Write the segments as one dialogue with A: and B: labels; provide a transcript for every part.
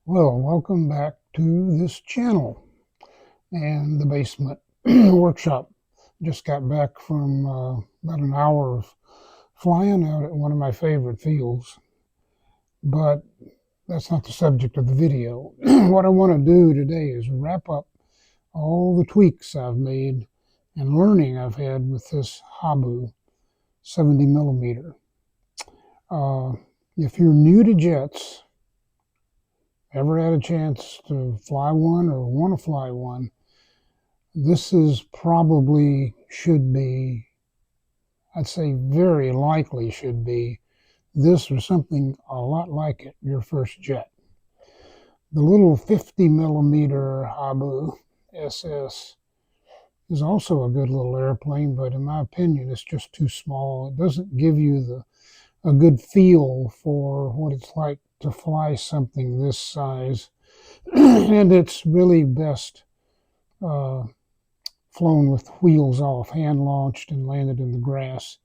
A: Well, welcome back to this channel and the basement workshop. Just got back from about an hour of flying out at one of my favorite fields, but that's not the subject of the video. What I want to do today is wrap up all the tweaks I've made and learning I've had with this Habu 70 millimeter. Uh, if you're new to jets, ever had a chance to fly one or want to fly one, this is probably should be, I'd say very likely should be, this or something a lot like it, your first jet. The little 50 millimeter Habu SS is also a good little airplane, but in my opinion, it's just too small. It doesn't give you a good feel for what it's like to fly something this size. And it's really best uh, flown with wheels off, hand launched and landed in the grass.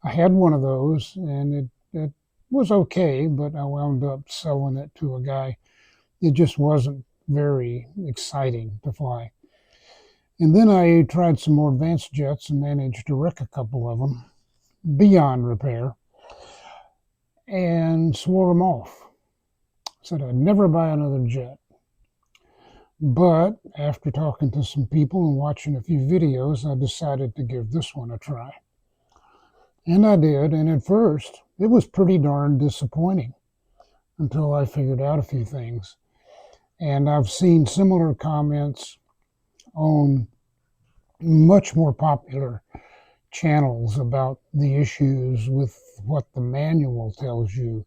A: I had one of those and it was okay, but I wound up selling it to a guy. It just wasn't very exciting to fly. And then I tried some more advanced jets and managed to wreck a couple of them beyond repair and swore them off. Said I'd never buy another jet. But after talking to some people and watching a few videos, I decided to give this one a try. And I did, and at first it was pretty darn disappointing until I figured out a few things. And I've seen similar comments on much more popular channels about the issues with what the manual tells you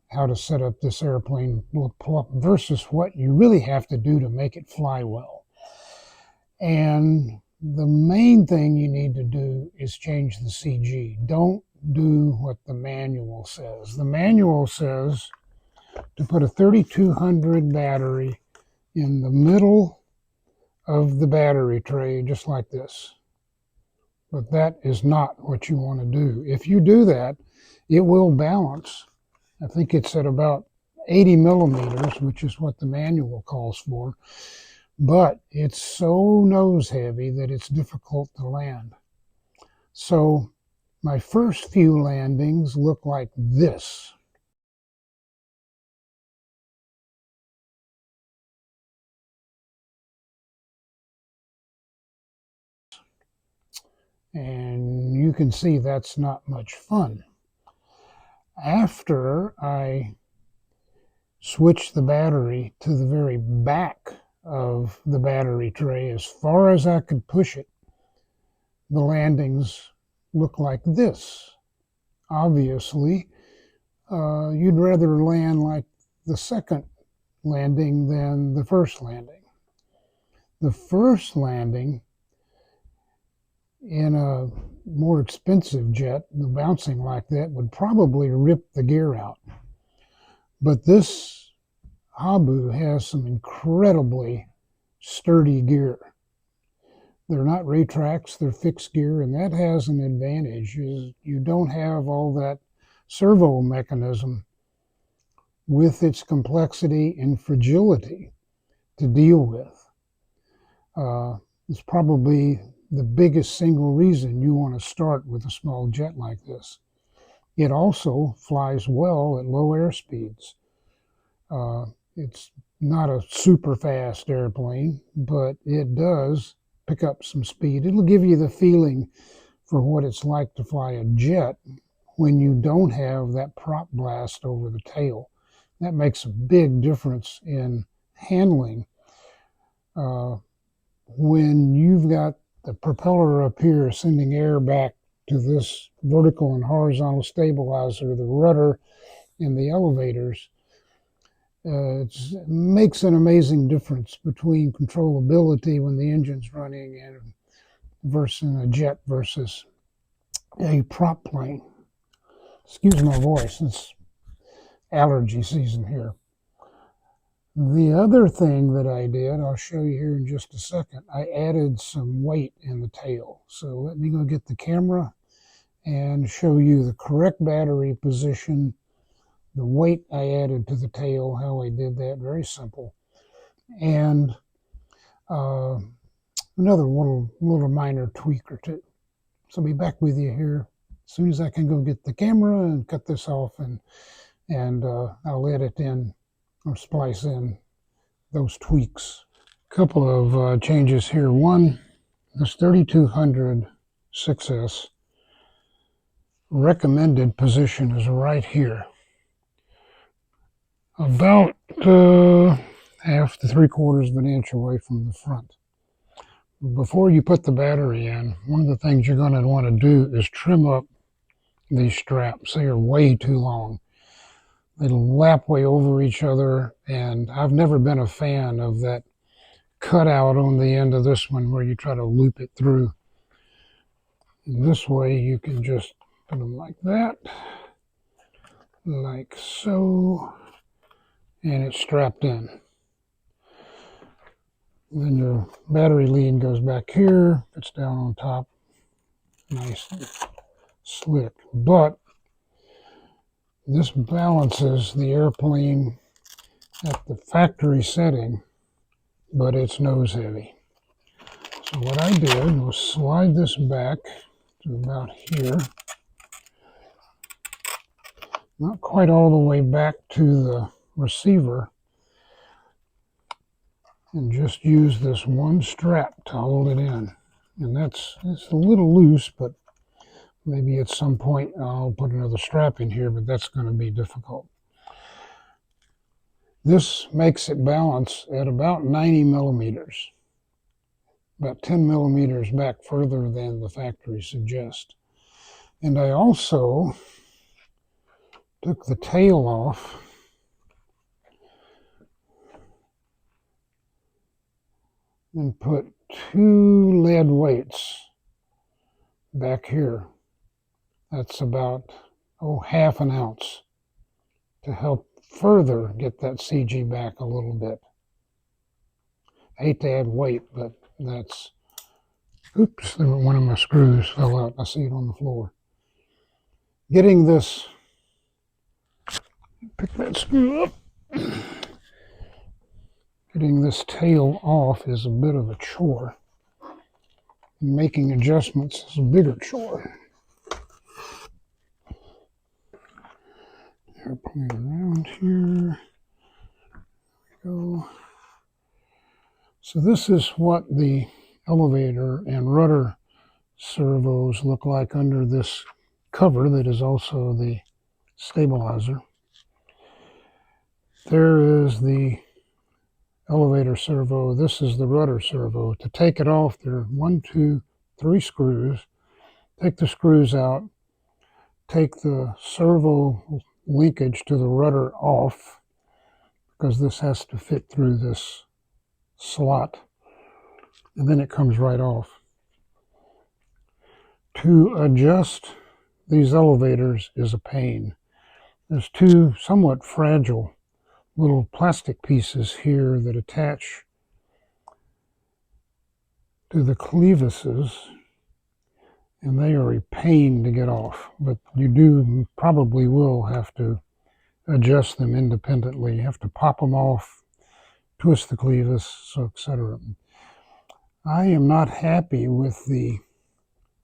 A: how to set up this airplane versus what you really have to do to make it fly well. And the main thing you need to do is change the CG. Don't do what the manual says. The manual says to put a 3200 battery in the middle of the battery tray, just like this. But that is not what you want to do. If you do that, it will balance. I think it's at about 80 millimeters, which is what the manual calls for. But it's so nose heavy that it's difficult to land. So my first few landings look like this. And you can see that's not much fun. After I switch the battery to the very back of the battery tray, as far as I could push it, the landings look like this. Obviously, you'd rather land like the second landing than the first landing. The first landing in a more expensive jet, the bouncing like that would probably rip the gear out. But this Habu has some incredibly sturdy gear. They're not retracts, they're fixed gear, and that has an advantage. Is you don't have all that servo mechanism with its complexity and fragility to deal with. It's probably the biggest single reason you want to start with a small jet like this. It also flies well at low air speeds. It's not a super fast airplane, but it does pick up some speed. It'll give you the feeling for what it's like to fly a jet when you don't have that prop blast over the tail. That makes a big difference in handling. When you've got the propeller up here sending air back to this vertical and horizontal stabilizer, the rudder, and the elevators, it makes an amazing difference between controllability when the engine's running and versus a jet versus a prop plane. Excuse my voice, it's allergy season here. The other thing that I did, I'll show you here in just a second, I added some weight in the tail. So let me go get the camera and show you the correct battery position, the weight I added to the tail, how I did that, very simple. And another little minor tweak or two. So I'll be back with you here as soon as I can go get the camera and cut this off, and I'll edit in or splice in those tweaks. Couple of changes here. One, this 3200 6S recommended position is right here, about half to 3/4 of an inch away from the front. Before you put the battery in, one of the things you're going to want to do is trim up these straps. They are way too long. They lap way over each other, and I've never been a fan of that cutout on the end of this one where you try to loop it through. This way you can just put them like that, like so, and it's strapped in. Then your battery lead goes back here, it's down on top, nice and slick. But this balances the airplane at the factory setting, but it's nose heavy. So what I did was slide this back to about here, not quite all the way back to the receiver, and just use this one strap to hold it in. And it's a little loose, but maybe at some point I'll put another strap in here, but that's going to be difficult. This makes it balance at about 90 millimeters, about 10 millimeters back further than the factory suggests. And I also took the tail off and put 2 lead weights back here. That's about half an ounce to help further get that CG back a little bit. I hate to add weight, but that's, oops, one of my screws fell out. I see it on the floor. Getting this, pick that screw up. Getting this tail off is a bit of a chore. Making adjustments is a bigger chore. Airplane around here. There we go. So this is what the elevator and rudder servos look like under this cover that is also the stabilizer. There is the elevator servo. This is the rudder servo. To take it off, there are 1, 2, 3 screws. Take the screws out. Take the servo linkage to the rudder off, because this has to fit through this slot, and then it comes right off. To adjust these elevators is a pain. There's 2 somewhat fragile little plastic pieces here that attach to the clevises, and they are a pain to get off, but you probably will have to adjust them independently. You have to pop them off, twist the clevis, so etc. I am not happy with the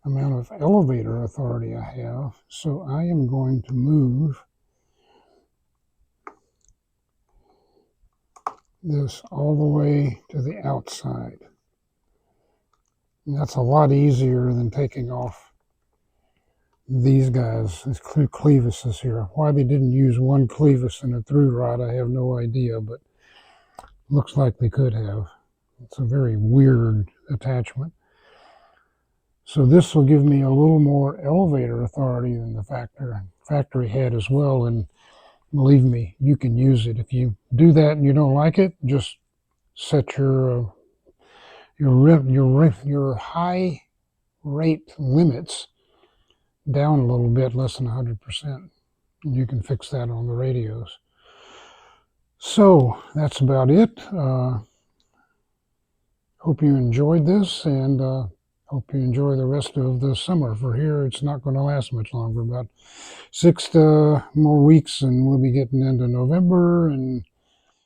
A: amount of elevator authority I have, so I am going to move this all the way to the outside. And that's a lot easier than taking off these guys, these clevises here. Why they didn't use one clevis and a through rod, I have no idea, but looks like they could have. It's a very weird attachment. So this will give me a little more elevator authority than the factory had as well, and believe me, you can use it. If you do that and you don't like it, just set your high rate limits down a little bit, less than 100%. And you can fix that on the radios. So that's about it. Hope you enjoyed this, and hope you enjoy the rest of the summer. For here, it's not going to last much longer, about 6 more weeks, and we'll be getting into November, and